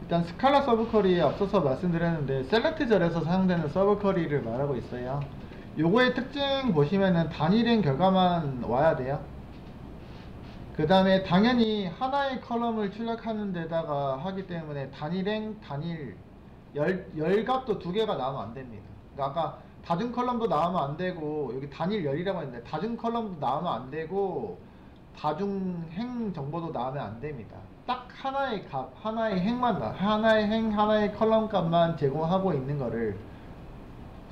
일단 스칼라 서브 쿼리에 앞서서 말씀드렸는데 셀렉트절에서 사용되는 서브 쿼리를 말하고 있어요. 요거의 특징 보시면은 단일행 결과만 와야 돼요. 그 다음에 당연히 하나의 컬럼을 출력하는 데다가 하기 때문에 단일행, 단일 열값도 두 개가 나오면 안 됩니다. 그러니까 아까 다중 컬럼도 나오면 안 되고, 여기 단일 열이라고 했는데 다중 컬럼도 나오면 안 되고 다중 행 정보도 나오면 안 됩니다. 딱 하나의 값, 하나의 행만 하나의 행, 하나의 컬럼 값만 제공하고 있는 거를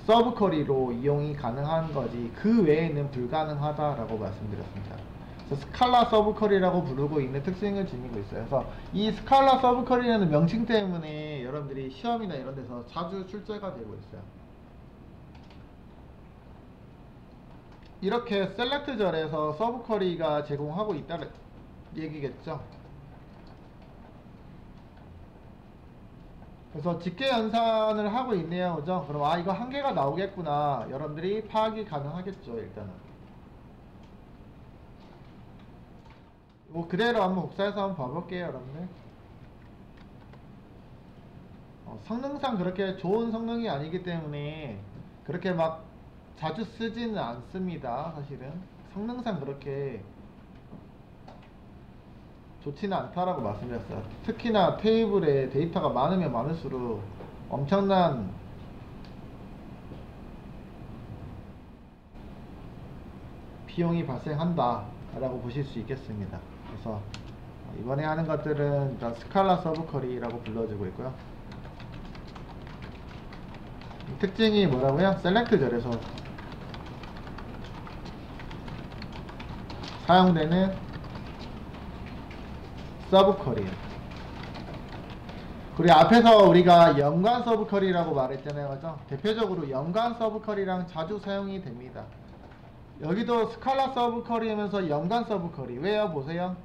서브 쿼리로 이용이 가능한 거지, 그 외에는 불가능하다라고 말씀드렸습니다. 그래서 스칼라 서브 쿼리라고 부르고 있는 특징을 지니고 있어요. 그래서 이 스칼라 서브 쿼리라는 명칭 때문에 여러분들이 시험이나 이런 데서 자주 출제가 되고 있어요. 이렇게 셀렉트절에서 서브 쿼리가 제공하고 있다는 얘기겠죠. 그래서 직계 연산을 하고 있네요. 그죠? 그럼 아, 이거 한계가 나오겠구나, 여러분들이 파악이 가능하겠죠. 일단은 뭐 그대로 한번 복사해서 한번 봐볼게요, 여러분들. 성능상 그렇게 좋은 성능이 아니기 때문에 그렇게 막 자주 쓰지는 않습니다. 사실은 성능상 그렇게 좋지는 않다라고 말씀드렸어요. 특히나 테이블에 데이터가 많으면 많을수록 엄청난 비용이 발생한다 라고 보실 수 있겠습니다. 그래서 이번에 하는 것들은 일단 스칼라 서브 쿼리라고 불러주고 있고요. 특징이 뭐라고요? 셀렉트절에서 사용되는 서브 쿼리. 그리고 앞에서 우리가 연관 서브 쿼리라고 말했잖아요. 그죠? 대표적으로 연관 서브 쿼리랑 자주 사용이 됩니다. 여기도 스칼라 서브 쿼리면서 연관 서브 쿼리. 왜요? 보세요.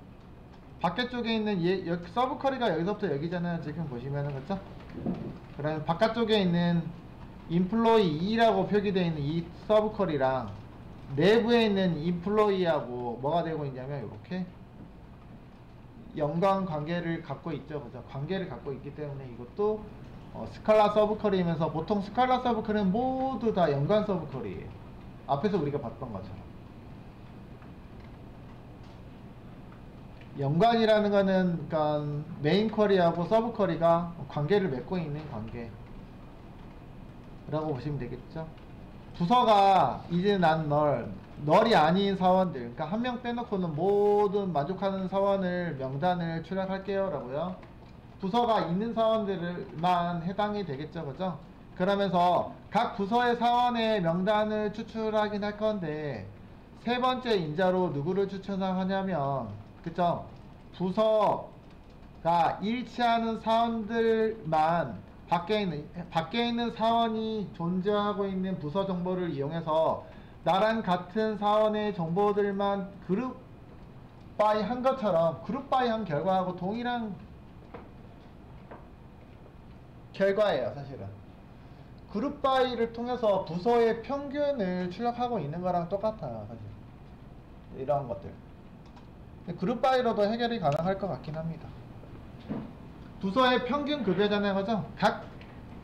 밖에 쪽에 있는 서브 쿼리가 여기서부터 여기잖아요. 지금 보시면은. 그렇죠? 그러면 바깥쪽에 있는 인플로이 2라고 표기되어 있는 이 서브 쿼리랑 내부에 있는 인플로이하고 뭐가 되고 있냐면 이렇게 연관 관계를 갖고 있죠. 그죠? 관계를 갖고 있기 때문에 이것도 스칼라 서브 쿼리면서, 보통 스칼라 서브 쿼리는 모두 다 연관 서브 쿼리예요. 앞에서 우리가 봤던 것처럼. 연관이라는 거는 그러니까 메인 쿼리하고 서브 쿼리가 관계를 맺고 있는 관계라고 보시면 되겠죠. 부서가 이제 난 널이 아닌 사원들, 그러니까 한 명 빼놓고는 모든 만족하는 사원을 명단을 출력할게요 라고요. 부서가 있는 사원들만 해당이 되겠죠. 그죠? 그러면서 각 부서의 사원의 명단을 추출하긴 할 건데, 세 번째 인자로 누구를 추천하냐면, 그죠? 부서가 일치하는 사원들만, 밖에 있는 사원이 존재하고 있는 부서 정보를 이용해서 나랑 같은 사원의 정보들만 그룹 바이 한 것처럼, 그룹 바이 한 결과하고 동일한 결과예요. 사실은 그룹 바이를 통해서 부서의 평균을 출력하고 있는 거랑 똑같아요. 사실 이러한 것들 그룹 바이로도 해결이 가능할 것 같긴 합니다. 부서의 평균 급여잖아요. 그죠? 각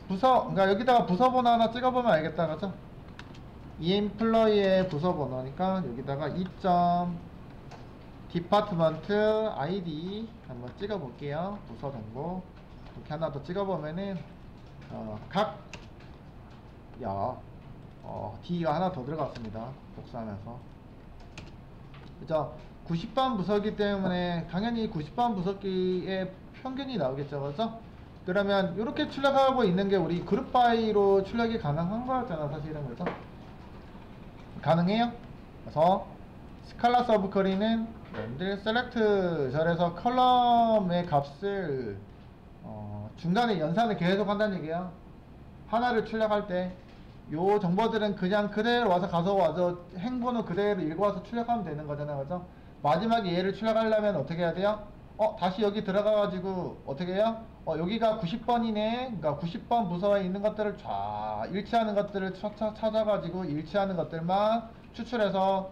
부서, 그러니까 여기다가 부서 번호 하나 찍어보면 알겠다. 그죠? 이 인플로이의 부서 번호니까 여기다가 2. 디파트먼트 아이디 한번 찍어볼게요. 부서 정보 이렇게 하나 더 찍어보면은 D가 하나 더 들어갔습니다. 복사하면서. 그죠? 90번 부서기 때문에 당연히 90번 부서기의 평균이 나오겠죠. 그죠? 그러면 이렇게 출력하고 있는 게 우리 그룹 바이로 출력이 가능한 거였잖아. 사실은. 그죠? 가능해요. 그래서 스칼라 서브 쿼리는 여러분들 셀렉트 절에서 컬럼의 값을 중간에 연산을 계속 한다는 얘기야. 하나를 출력할 때 요 정보들은 그냥 그대로 와서 행번호 그대로 읽어와서 출력하면 되는 거잖아요. 그죠? 마지막에 얘를 출력하려면 어떻게 해야 돼요? 다시 여기 들어가가지고 어떻게 해요? 여기가 90번이네. 그러니까 90번 부서에 있는 것들을 쫙 일치하는 것들을 찾아가지고 일치하는 것들만 추출해서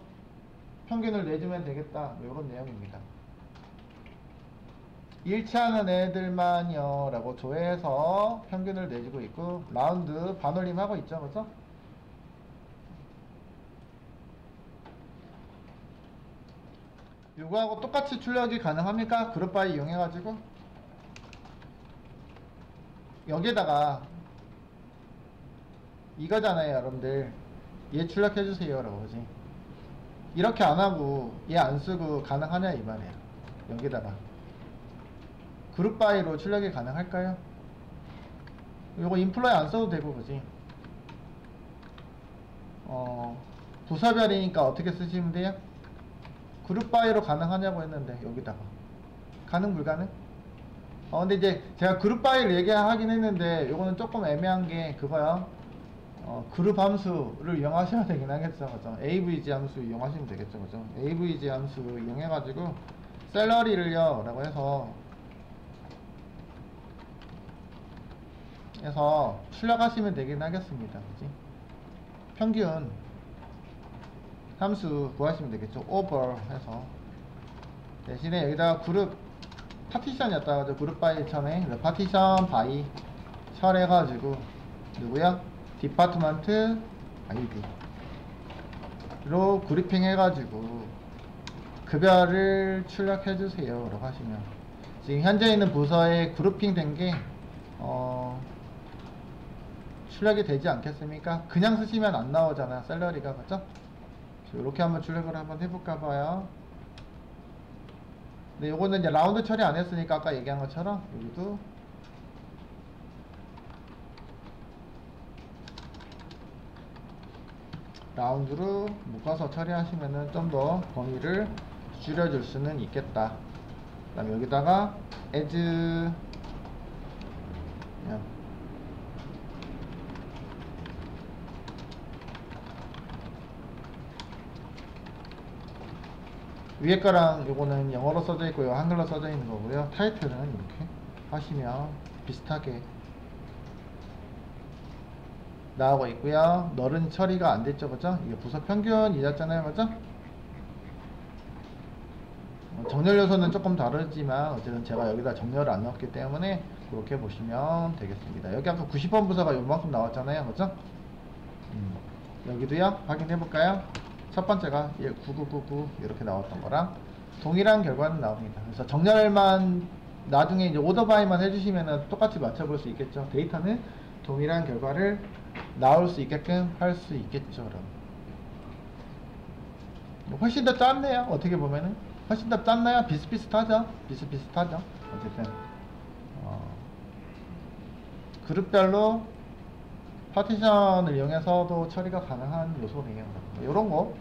평균을 내주면 되겠다. 이런 내용입니다. 일치하는 애들만요 라고 조회해서 평균을 내주고 있고, 라운드 반올림 하고 있죠, 그죠? 요거하고 똑같이 출력이 가능합니까? 그룹바이 이용해가지고 여기에다가 이거잖아요 여러분들, 얘 출력해주세요 라고. 그지? 이렇게 안하고 얘 안쓰고 가능하냐 이 말이에요. 여기다가 그룹바이로 출력이 가능할까요? 요거 인플라이 안써도 되고, 그지? 부서별이니까 어떻게 쓰시면 돼요? 그룹바이로 가능하냐고 했는데 여기다가 가능 불가능? 근데 이제 제가 그룹바이를 얘기하긴 했는데 요거는 조금 애매한 게 그거야. 그룹 함수를 이용하셔야 되긴 하겠죠, 그죠? avg 함수 이용하시면 되겠죠, 그죠? avg 함수 이용해가지고 샐러리를요 라고 해서 출력하시면 되긴 하겠습니다, 그지? 평균 함수 구하시면 되겠죠. over 해서 대신에 여기다가 그룹 파티션이었다 그죠? 그룹 바이 처음에 파티션 바이 셜 해가지고 누구야? 디파트먼트 아이디로 그룹핑 해가지고 급여를 출력해주세요 라고 하시면 지금 현재 있는 부서에 그룹핑 된게 출력이 되지 않겠습니까? 그냥 쓰시면 안 나오잖아 샐러리가, 그죠? 이렇게 한번 출력을 한번 해볼까 봐요. 근데 요거는 이제 라운드 처리 안 했으니까 아까 얘기한 것처럼 여기도 라운드로 묶어서 처리하시면은 좀 더 범위를 줄여줄 수는 있겠다. 그 다음에 여기다가 as 위에 거랑 요거는 영어로 써져 있고요, 한글로 써져 있는 거고요. 타이틀은 이렇게 하시면 비슷하게 나오고 있고요. 널은 처리가 안 됐죠, 그죠? 이게 부서 평균이었잖아요, 그죠? 정렬 요소는 조금 다르지만 어쨌든 제가 여기다 정렬을 안 넣었기 때문에 그렇게 보시면 되겠습니다. 여기 아까 90번 부서가 요만큼 나왔잖아요, 그죠? 여기도요, 확인해 볼까요? 첫 번째가 9999 이렇게 나왔던 거랑 동일한 결과는 나옵니다. 그래서 정렬만 나중에 이제 오더바이만 해주시면 똑같이 맞춰볼 수 있겠죠. 데이터는 동일한 결과를 나올 수 있게끔 할 수 있겠죠. 그럼 훨씬 더 짧네요. 어떻게 보면은 훨씬 더 짧나요? 비슷비슷하죠. 비슷비슷하죠. 어쨌든 그룹별로 파티션을 이용해서도 처리가 가능한 요소네요. 요런거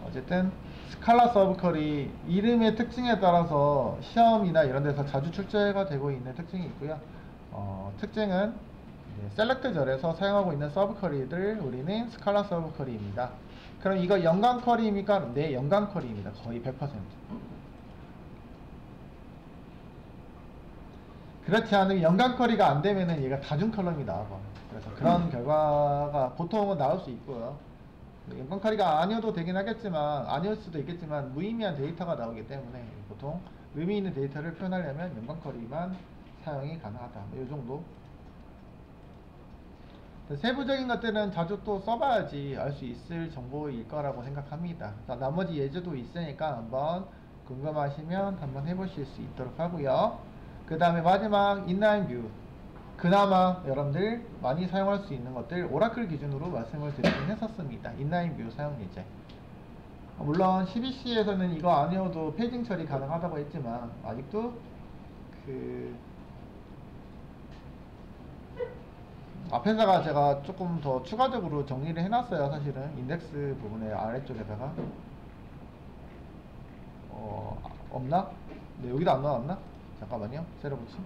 어쨌든 스칼라 서브컬이 이름의 특징에 따라서 시험이나 이런 데서 자주 출제가 되고 있는 특징이 있고요. 특징은 셀렉트 절에서 사용하고 있는 서브컬이들 우리는 스칼라 서브컬이입니다. 그럼 이거 연관 컬이입니까? 네, 연관 컬이입니다. 거의 100%. 그렇지 않으면 연관 컬이가 안 되면은 얘가 다중 컬럼이 나와봐. 그래서 그런 결과가 보통은 나올 수 있고요. 연관 컬이가 아니어도 되긴 하겠지만, 아니올 수도 있겠지만 무의미한 데이터가 나오기 때문에 보통 의미 있는 데이터를 표현하려면 연관 컬이만 사용이 가능하다. 이 정도. 세부적인 것들은 자주 또 써봐야지 알 수 있을 정보일 거라고 생각합니다. 자, 나머지 예제도 있으니까 한번 궁금하시면 한번 해보실 수 있도록 하고요. 그 다음에 마지막 인라인 뷰, 그나마 여러분들 많이 사용할 수 있는 것들 오라클 기준으로 말씀을 드리긴 했었습니다. 인라인 뷰 사용 예제. 물론 CBC에서는 이거 아니어도 페이징 처리 가능하다고 했지만 아직도 앞에다가 제가 조금 더 추가적으로 정리를 해놨어요. 사실은 인덱스 부분의 아래쪽에다가 없나? 네, 여기도 안 나왔나? 잠깐만요. 새로 붙임.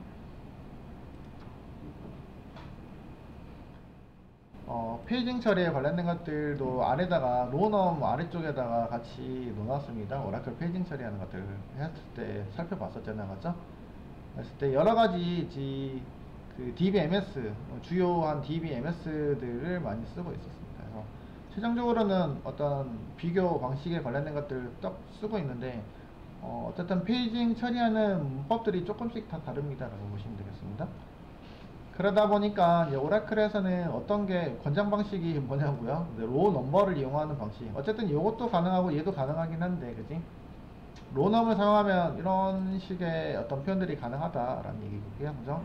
페이징 처리에 관련된 것들도 아래다가 로넘 아래쪽에다가 같이 넣어놨습니다. 오라클 페이징 처리하는 것들 했을 때 살펴봤었잖아요, 맞죠? 했을 때 여러 가지 그 DBMS 주요한 DBMS들을 많이 쓰고 있었습니다. 그래서 최종적으로는 어떤 비교 방식에 관련된 것들을 딱 쓰고 있는데 어쨌든 페이징 처리하는 문법들이 조금씩 다 다릅니다 라고 보시면 되겠습니다. 그러다 보니까 이제 오라클에서는 어떤 게 권장 방식이 뭐냐고요? 로 넘버를 이용하는 방식. 어쨌든 이것도 가능하고 얘도 가능하긴 한데, 그지? 로 넘을 사용하면 이런 식의 어떤 표현들이 가능하다라는 얘기고요, 그죠?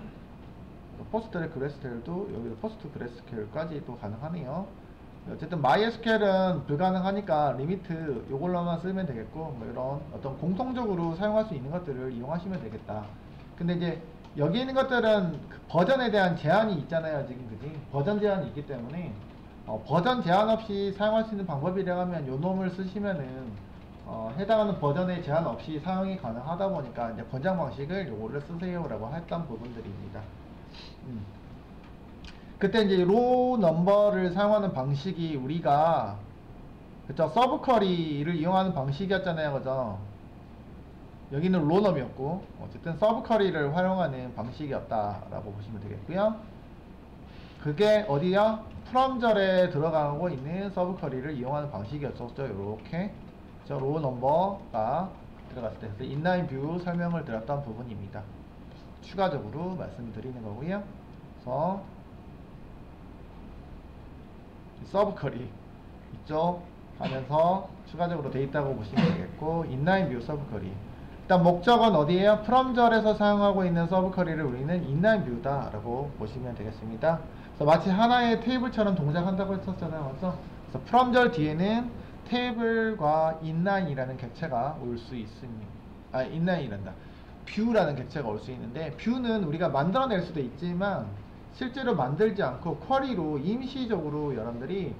포스트 그레스케일도 여기도 포스트 그레스케일까지도 가능하네요. 어쨌든 MySQL은 불가능하니까 리미트 요걸로만 쓰면 되겠고, 뭐 이런 어떤 공통적으로 사용할 수 있는 것들을 이용하시면 되겠다. 근데 이제 여기 있는 것들은 그 버전에 대한 제한이 있잖아요, 지금, 그지? 버전 제한이 있기 때문에 버전 제한 없이 사용할 수 있는 방법이라 하면 요 놈을 쓰시면은 해당하는 버전의 제한 없이 사용이 가능하다 보니까 이제 권장 방식을 요거를 쓰세요라고 했던 부분들입니다. 그때 이제 로 넘버를 사용하는 방식이 우리가 그쵸, 서브 쿼리를 이용하는 방식이었잖아요, 그죠? 여기는 로 넘이었고 어쨌든 서브 쿼리를 활용하는 방식이었다라고 보시면 되겠고요. 그게 어디야? 프롬절에 들어가고 있는 서브 쿼리를 이용하는 방식이었었죠. 이렇게 로 넘버가 들어갔을 때 인라인 뷰 설명을 드렸던 부분입니다. 추가적으로 말씀드리는 거고요. 그래서 서브 쿼리 이쪽 하면서 추가적으로 돼 있다고 보시면 되겠고, 인라인 뷰 서브 쿼리. 일단 목적은 어디에요? 프롬절에서 사용하고 있는 서브 쿼리를 우리는 인라인 뷰다 라고 보시면 되겠습니다. 그래서 마치 하나의 테이블처럼 동작한다고 했었잖아요, 맞죠? 그래서 프롬절 뒤에는 테이블과 인라인이라는 객체가 올 수 있습니다. 인라인이란다. 뷰라는 객체가 올 수 있는데, 뷰는 우리가 만들어낼 수도 있지만 실제로 만들지 않고 쿼리로 임시적으로 여러분들이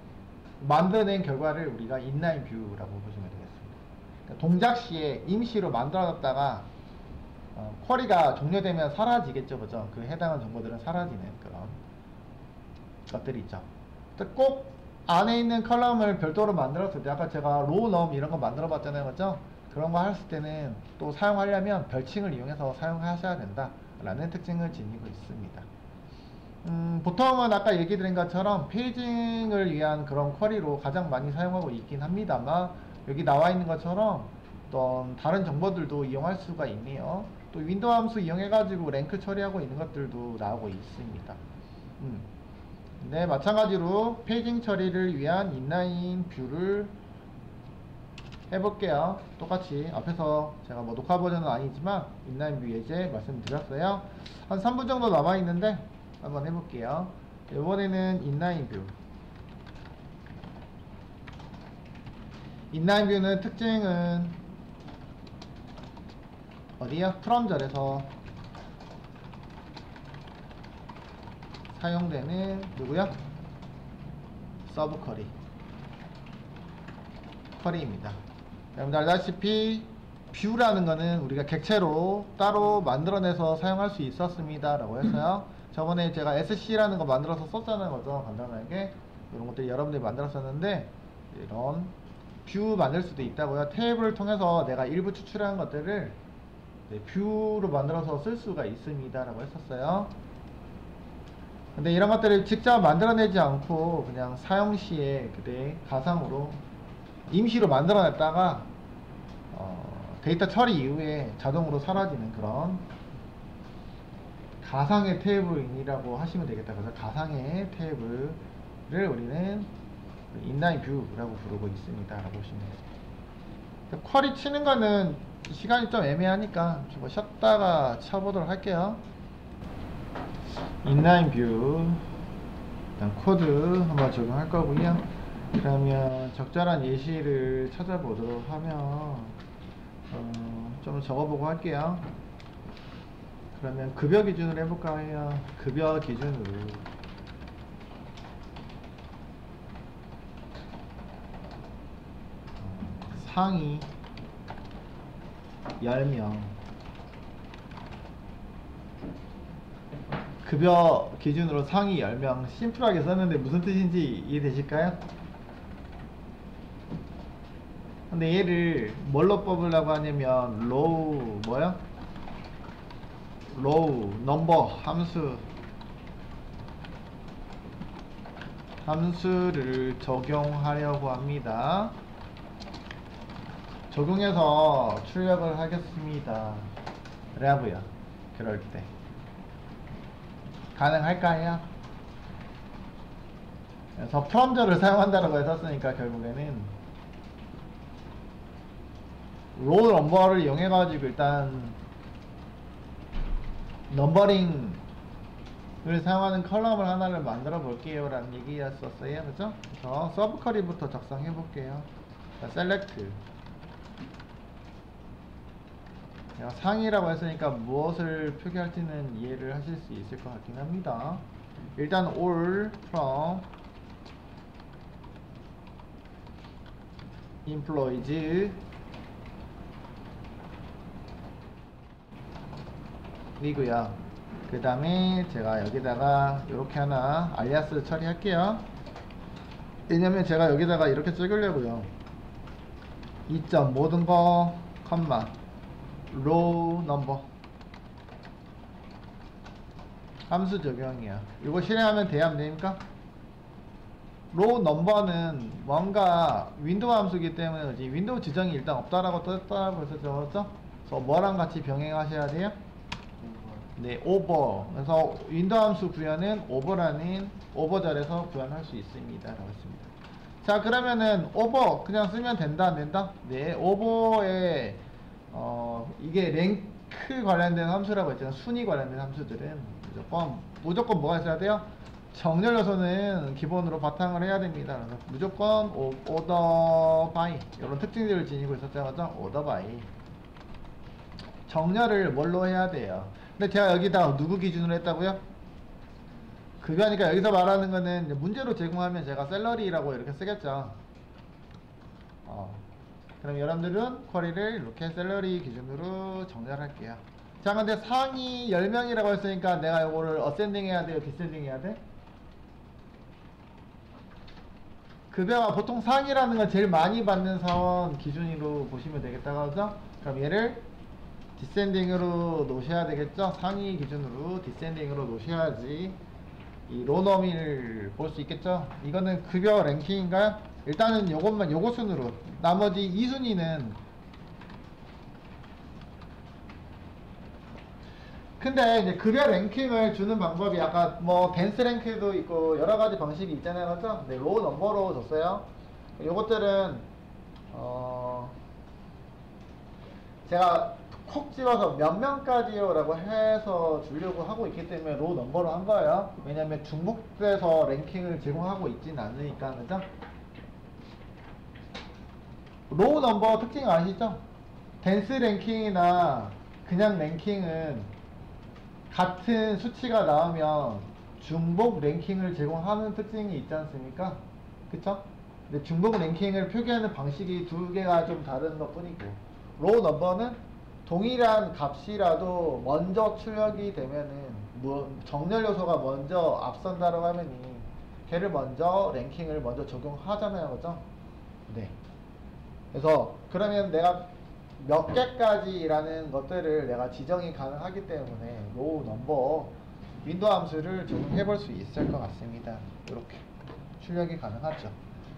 만들어낸 결과를 우리가 인라인 뷰라고 보시면 되겠습니다. 그러니까 동작 시에 임시로 만들어놨다가 쿼리가 종료되면 사라지겠죠, 그죠? 그 해당하는 정보들은 사라지는 그런 것들이 있죠. 꼭 안에 있는 컬럼을 별도로 만들었을 때, 아까 제가 로우 넘 이런 거 만들어 봤잖아요, 그죠? 그런 거 했을 때는 또 사용하려면 별칭을 이용해서 사용하셔야 된다 라는 특징을 지니고 있습니다. 보통은 아까 얘기 드린 것처럼 페이징을 위한 그런 쿼리로 가장 많이 사용하고 있긴 합니다만, 여기 나와 있는 것처럼 어떤 다른 정보들도 이용할 수가 있네요. 또 윈도우 함수 이용해 가지고 랭크 처리하고 있는 것들도 나오고 있습니다. 네, 마찬가지로 페이징 처리를 위한 인라인 뷰를 해볼게요. 똑같이 앞에서 제가 뭐 녹화 버전은 아니지만 인라인 뷰 예제 말씀드렸어요. 한 3분 정도 남아있는데 한번 해볼게요. 이번에는 인라인 뷰. 인라인 뷰는 특징은 어디야? 프롬절에서 사용되는 누구야? 서브 쿼리입니다. 여러분들 알다시피 뷰라는 거는 우리가 객체로 따로 만들어내서 사용할 수 있었습니다 라고 했어요. 저번에 제가 SC라는 거 만들어서 썼잖아요, 그죠? 간단하게 이런 것들이 여러분들이 만들었었는데, 이런 뷰 만들 수도 있다고요. 테이블을 통해서 내가 일부 추출한 것들을 뷰로 만들어서 쓸 수가 있습니다 라고 했었어요. 근데 이런 것들을 직접 만들어내지 않고 그냥 사용 시에 그때 가상으로 임시로 만들어냈다가 데이터 처리 이후에 자동으로 사라지는 그런 가상의 테이블이라고 하시면 되겠다. 그래서 가상의 테이블을 우리는 인라인 뷰라고 부르고 있습니다 라고 보시면 되겠습니다. 쿼리 치는 거는 시간이 좀 애매하니까 좀 쉬었다가 쳐보도록 할게요. 인라인 뷰 일단 코드 한번 적용할 거고요. 그러면 적절한 예시를 찾아보도록 하면 좀 적어보고 할게요. 그러면 급여 기준으로 해볼까 해요. 급여 기준으로 상위 10명 급여 기준으로 상위 10명 심플하게 썼는데 무슨 뜻인지 이해되실까요? 근데 얘를 뭘로 뽑으려고 하냐면 로우 뭐야? 로우 넘버 함수를 적용하려고 합니다. 적용해서 출력을 하겠습니다. 라고요. 그럴 때 가능할까요? 그래서 프롬저를 사용한다고 했었으니까 결국에는 로 넘버를 이용해 가지고 일단 넘버링을 사용하는 컬럼을 하나를 만들어 볼게요 라는 얘기였었어요. 그죠? 그래서 서브 쿼리부터 작성해 볼게요. 셀렉트 상이라고 했으니까 무엇을 표기할지는 이해를 하실 수 있을 것 같긴 합니다. 일단 all from employees 이고요. 그 다음에 제가 여기다가 이렇게 하나 알리아스 처리할게요. 왜냐면 제가 여기다가 이렇게 찍으려고요. 2점 모든 거 컴마 로우 넘버 함수 적용이야. 이거 실행하면 돼야 안 됩니까? 로우 넘버는 뭔가 윈도우 함수이기 때문에 그렇지 윈도우 지정이 일단 없다라고 떴다고 벌써 적었죠? 그래서 뭐랑 같이 병행하셔야 돼요? 네, 오버. 그래서 윈도우 함수 구현은 오버라는 오버절에서 구현할 수 있습니다. 라고 했습니다. 자, 그러면은 오버 그냥 쓰면 된다, 안 된다? 네, 오버에 이게 랭크 관련된 함수라고 했잖아요. 순위 관련된 함수들은 무조건 뭐가 있어야 돼요? 정렬 요소는 기본으로 바탕을 해야 됩니다. 그래서 무조건 order by 이런 특징들을 지니고 있었죠. order by 정렬을 뭘로 해야 돼요? 근데 제가 여기다 누구 기준으로 했다고요? 그거니까 여기서 말하는 거는 문제로 제공하면 제가 셀러리라고 이렇게 쓰겠죠. 그럼 여러분들은 쿼리를 이렇게 셀러리 기준으로 정렬할게요. 자, 근데 상위 10명이라고 했으니까 내가 이거를 어센딩 해야 돼요? 디센딩 해야 돼? 급여가 보통 상위라는 건 제일 많이 받는 사원 기준으로 보시면 되겠다. 그죠? 그럼 얘를 디센딩으로 놓으셔야 되겠죠? 상위 기준으로 디센딩으로 놓으셔야지 이 로너미를 볼 수 있겠죠? 이거는 급여 랭킹인가요? 일단은 요것만 요거 순으로 나머지 2순위는 근데 이제 급여 랭킹을 주는 방법이 아까 뭐 댄스 랭크도 있고 여러 가지 방식이 있잖아요. 그죠? 네, 로우 넘버로 줬어요. 요것들은 제가 콕 집어서 몇 명까지요 라고 해서 주려고 하고 있기 때문에 로우 넘버로 한 거예요. 왜냐면 중복돼서 랭킹을 제공하고 있진 않으니까. 그죠? 로우 넘버 특징 아시죠? 댄스 랭킹이나 그냥 랭킹은 같은 수치가 나오면 중복 랭킹을 제공하는 특징이 있지 않습니까? 그쵸? 근데 중복 랭킹을 표기하는 방식이 두 개가 좀 다른 것 뿐이고 로우 넘버는 동일한 값이라도 먼저 출력이 되면은 뭐 정렬 요소가 먼저 앞선다라고 하면이 걔를 먼저 랭킹을 먼저 적용하잖아요. 그죠? 네. 그래서 그러면 내가 몇 개까지라는 것들을 내가 지정이 가능하기 때문에 로우 넘버 윈도우 함수를 적용해 볼 수 있을 것 같습니다. 이렇게 출력이 가능하죠.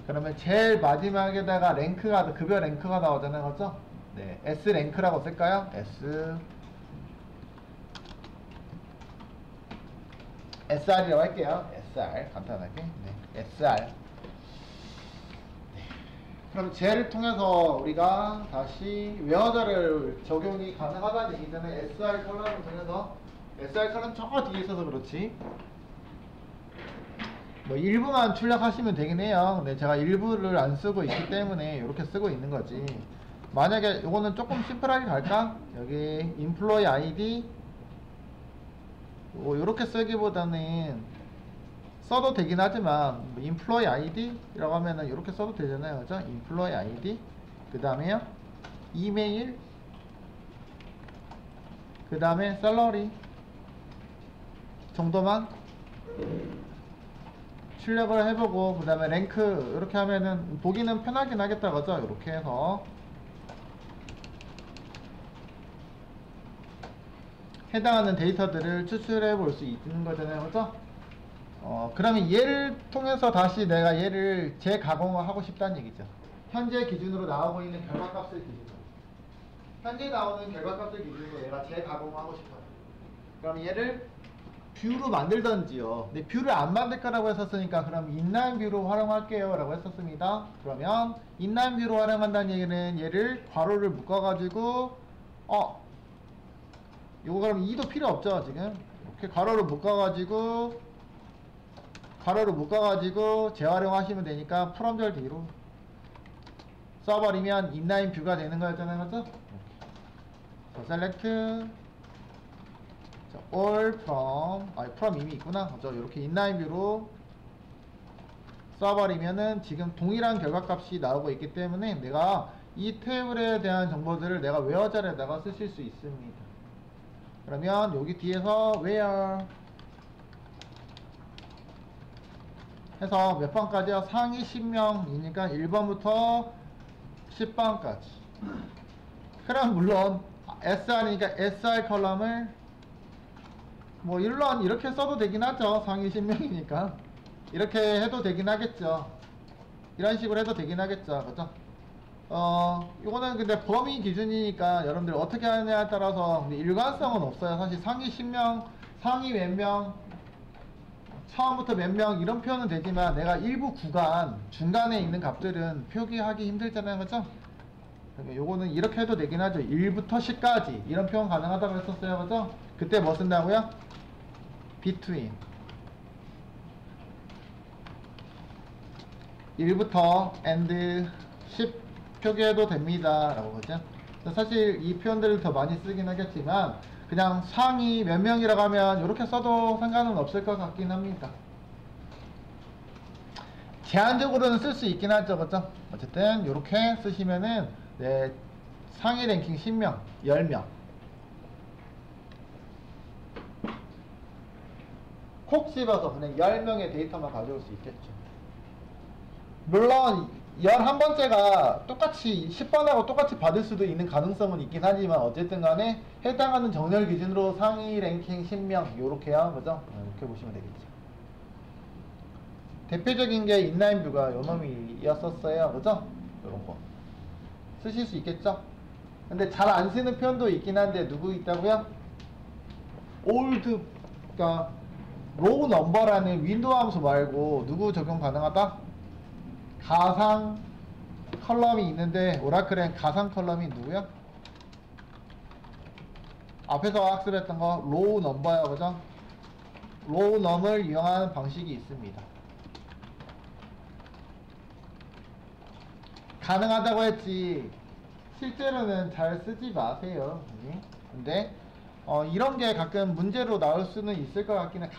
그러면 제일 마지막에다가 랭크가 급여 랭크가 나오잖아요. 그렇죠? 네, S 랭크라고 쓸까요? SR이라고 할게요. SR 간단하게. 네, SR. 그럼 쟤를 통해서 우리가 다시 웨어저를 적용이 가능하다는 얘기잖아요. SR 컬럼을 통해서 SR 컬럼 저 뒤에 있어서 그렇지 뭐 일부만 출력하시면 되긴 해요. 근데 제가 일부를 안 쓰고 있기 때문에 이렇게 쓰고 있는 거지. 만약에 이거는 조금 심플하게 갈까? 여기 employee ID 이렇게 쓰기보다는 써도 되긴 하지만 employee ID라고 하면은 이렇게 써도 되잖아요. 그죠? employee ID 그 다음에요 이메일 그 다음에 salary 정도만 출력을 해보고 그 다음에 랭크 이렇게 하면은 보기는 편하긴 하겠다. 그죠? 이렇게 해서 해당하는 데이터들을 추출해 볼 수 있는 거잖아요. 그죠? 그러면 얘를 통해서 다시 내가 얘를 재가공을 하고 싶다는 얘기죠. 현재 기준으로 나오고 있는 결과값을 기준으로. 현재 나오는 결과값을 기준으로 얘가 재가공하고 싶어요. 그럼 얘를 뷰로 만들던지요. 근데 뷰를 안 만들 거라고 했었으니까 그럼 인라인 뷰로 활용할게요 라고 했었습니다. 그러면 인라인 뷰로 활용한다는 얘기는 얘를 괄호를 묶어가지고 요거 그럼 2도 필요 없죠 지금. 이렇게 괄호를 묶어가지고 재활용하시면 되니까 프롬절 뒤로 써버리면 인라인 뷰가 되는 거였잖아요. 그죠? select all from 이미 있구나. 그죠? 이렇게 인라인 뷰로 써버리면은 지금 동일한 결과값이 나오고 있기 때문에 내가 이 테이블에 대한 정보들을 내가 where자리에다가 쓰실 수 있습니다. 그러면 여기 뒤에서 where 해서 몇 번까지요? 상위 10명이니까 1번부터 10번까지. 그럼 물론 SR이니까 SR 컬럼을 뭐 물론 이렇게 써도 되긴 하죠. 상위 10명이니까 이렇게 해도 되긴 하겠죠. 이런 식으로 해도 되긴 하겠죠. 그죠? 이거는 근데 범위 기준이니까 여러분들 어떻게 하느냐에 따라서 일관성은 없어요. 사실 상위 10명, 상위 몇 명, 처음부터 몇 명 이런 표현은 되지만 내가 일부 구간 중간에 있는 값들은 표기하기 힘들잖아요. 그죠? 그러니까 요거는 이렇게 해도 되긴 하죠. 1부터 10까지 이런 표현 가능하다고 했었어요. 그죠? 그때 뭐 쓴다고요? between 1부터 and 10 표기해도 됩니다 라고. 그죠? 사실 이 표현들을 더 많이 쓰긴 하겠지만 그냥 상위 몇 명이라고 하면 이렇게 써도 상관은 없을 것 같긴 합니다. 제한적으로는 쓸 수 있긴 하죠. 그죠? 어쨌든 이렇게 쓰시면은 네, 상위 랭킹 10명, 10명 콕 집어서 그냥 10명의 데이터만 가져올 수 있겠죠. 물론 11번째가 똑같이 10번하고 똑같이 받을 수도 있는 가능성은 있긴 하지만 어쨌든 간에 해당하는 정렬 기준으로 상위 랭킹 10명 요렇게요. 그죠? 이렇게 보시면 되겠죠. 대표적인 게 인라인 뷰가 요 놈이었었어요. 그죠? 요런거 쓰실 수 있겠죠? 근데 잘 안 쓰는 표현도 있긴 한데 누구 있다고요? old 그러니까 row number라는 윈도우 함수 말고 누구 적용 가능하다? 가상 컬럼이 있는데 오라클엔 가상 컬럼이 누구야? 앞에서 학습했던 거 row number야. 그죠? row num을 이용하는 방식이 있습니다. 가능하다고 했지 실제로는 잘 쓰지 마세요. 근데 이런 게 가끔 문제로 나올 수는 있을 것 같긴 해.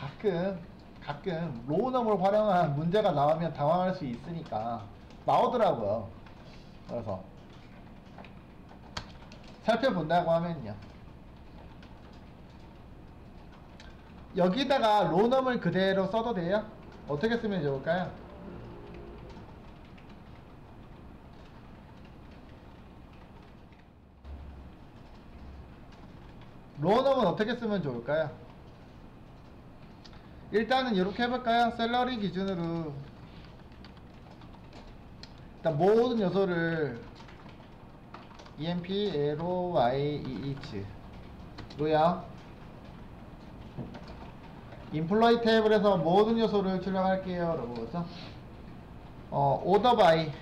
가끔 로우넘을 활용한 문제가 나오면 당황할 수 있으니까 나오더라고요. 그래서 살펴본다고 하면요, 여기다가 로우넘을 그대로 써도 돼요? 어떻게 쓰면 좋을까요? 로우넘은 어떻게 쓰면 좋을까요? 일단은 이렇게 해볼까요? 셀러리 기준으로 일단 모든 요소를 emp loyeach 로야 인플로이 테이블에서 모든 요소를 출력할게요 라고. 그죠? order by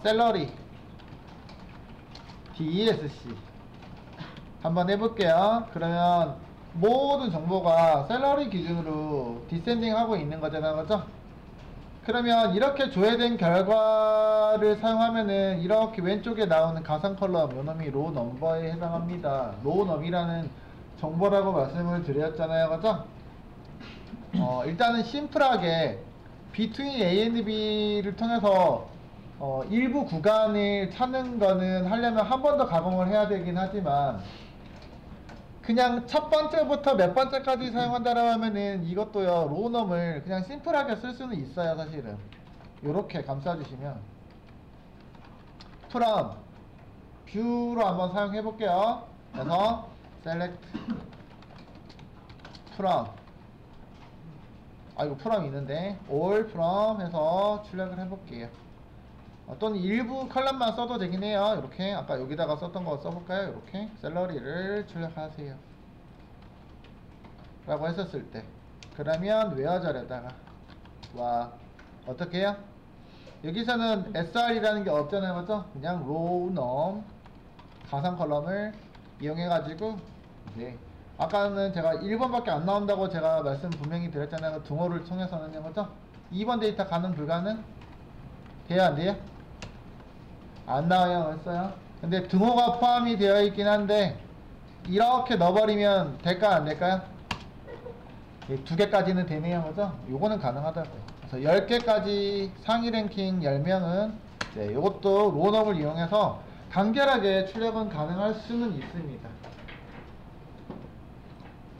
셀러리 DESC 한번 해볼게요. 그러면 모든 정보가 셀러리 기준으로 디센딩 하고 있는 거잖아요. 그죠? 그러면 이렇게 조회된 결과를 사용하면은 이렇게 왼쪽에 나오는 가상 컬럼 요놈이 로우 넘버에 해당합니다. 로우 넘이라는 정보라고 말씀을 드렸잖아요. 그죠? 일단은 심플하게 between A and B를 통해서 일부 구간을 찾는 거는 하려면 한 번 더 가공을 해야 되긴 하지만 그냥 첫 번째부터 몇 번째까지 사용한다라고 하면은 이것도요 로우넘을 그냥 심플하게 쓸 수는 있어요. 사실은 요렇게 감싸주시면 from 뷰로 한번 사용해 볼게요. 그래서 select from 이거 from 있는데 all from 해서 출력을 해볼게요. 또는 일부 컬럼만 써도 되긴 해요. 이렇게 아까 여기다가 썼던 거 써볼까요? 이렇게 샐러리를 출력하세요 라고 했었을 때, 그러면 where절에다가 와 어떻게 해요? 여기서는 sr이라는 게 없잖아요, 그죠? 그냥 row num 가상 컬럼을 이용해 가지고, 네, 아까는 제가 1번밖에 안 나온다고 제가 말씀 분명히 드렸잖아요. 등호를 통해서는요, 그죠? 2번 데이터 가능 불가능? 돼요 안 돼요? 안 나와요, 했어요. 근데 등호가 포함이 되어 있긴 한데 이렇게 넣어버리면 될까 안 될까요? 두 개까지는 되네요, 그죠? 요거는 가능하다고요. 그래서 10개까지 상위 랭킹 10명은 네, 요것도 로넘을 이용해서 간결하게 출력은 가능할 수는 있습니다.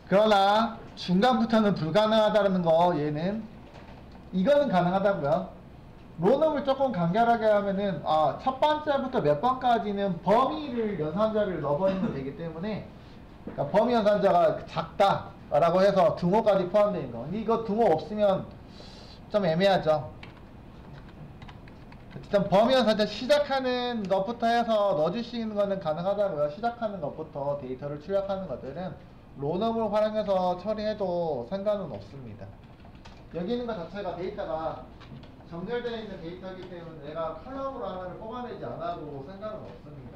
그러나 중간부터는 불가능하다는 거, 얘는 이거는 가능하다고요. 로넘을 조금 간결하게 하면은 첫 번째부터 몇 번까지는 범위를 연산자를 넣어버리면 되기 때문에, 그러니까 범위 연산자가 작다 라고 해서 등호까지 포함되어 있는 거. 근데 이거 등호 없으면 좀 애매하죠. 어쨌든 범위 연산자 시작하는 것부터 해서 넣어주시는 거는 가능하다고요. 시작하는 것부터 데이터를 출력하는 것들은 로넘을 활용해서 처리해도 상관은 없습니다. 여기 있는 것 자체가 데이터가 정렬되어 있는 데이터이기 때문에 내가 컬럼으로 하나를 뽑아내지 않아도 상관은 없습니다.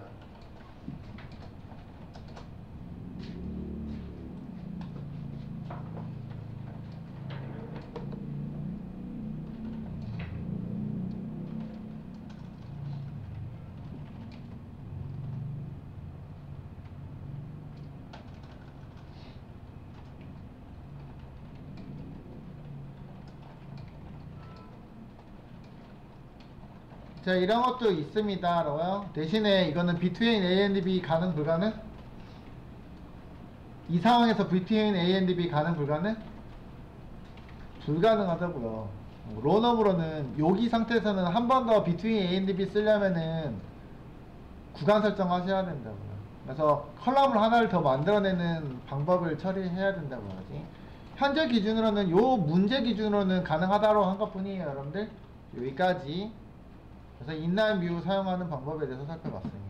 자, 이런 것도 있습니다. 라고요. 대신에 이거는 between A and B 가능 불가능? 이 상황에서 between A and B 가능 불가능? 불가능하다고요. 로넘으로는 여기 상태에서는 한 번 더 between A and B 쓰려면은 구간 설정하셔야 된다고요. 그래서 컬럼을 하나를 더 만들어내는 방법을 처리해야 된다고 하지. 현재 기준으로는 요 문제 기준으로는 가능하다고 한 것 뿐이에요, 여러분들. 여기까지. 그래서 인라인 뷰 사용하는 방법에 대해서 살펴봤습니다.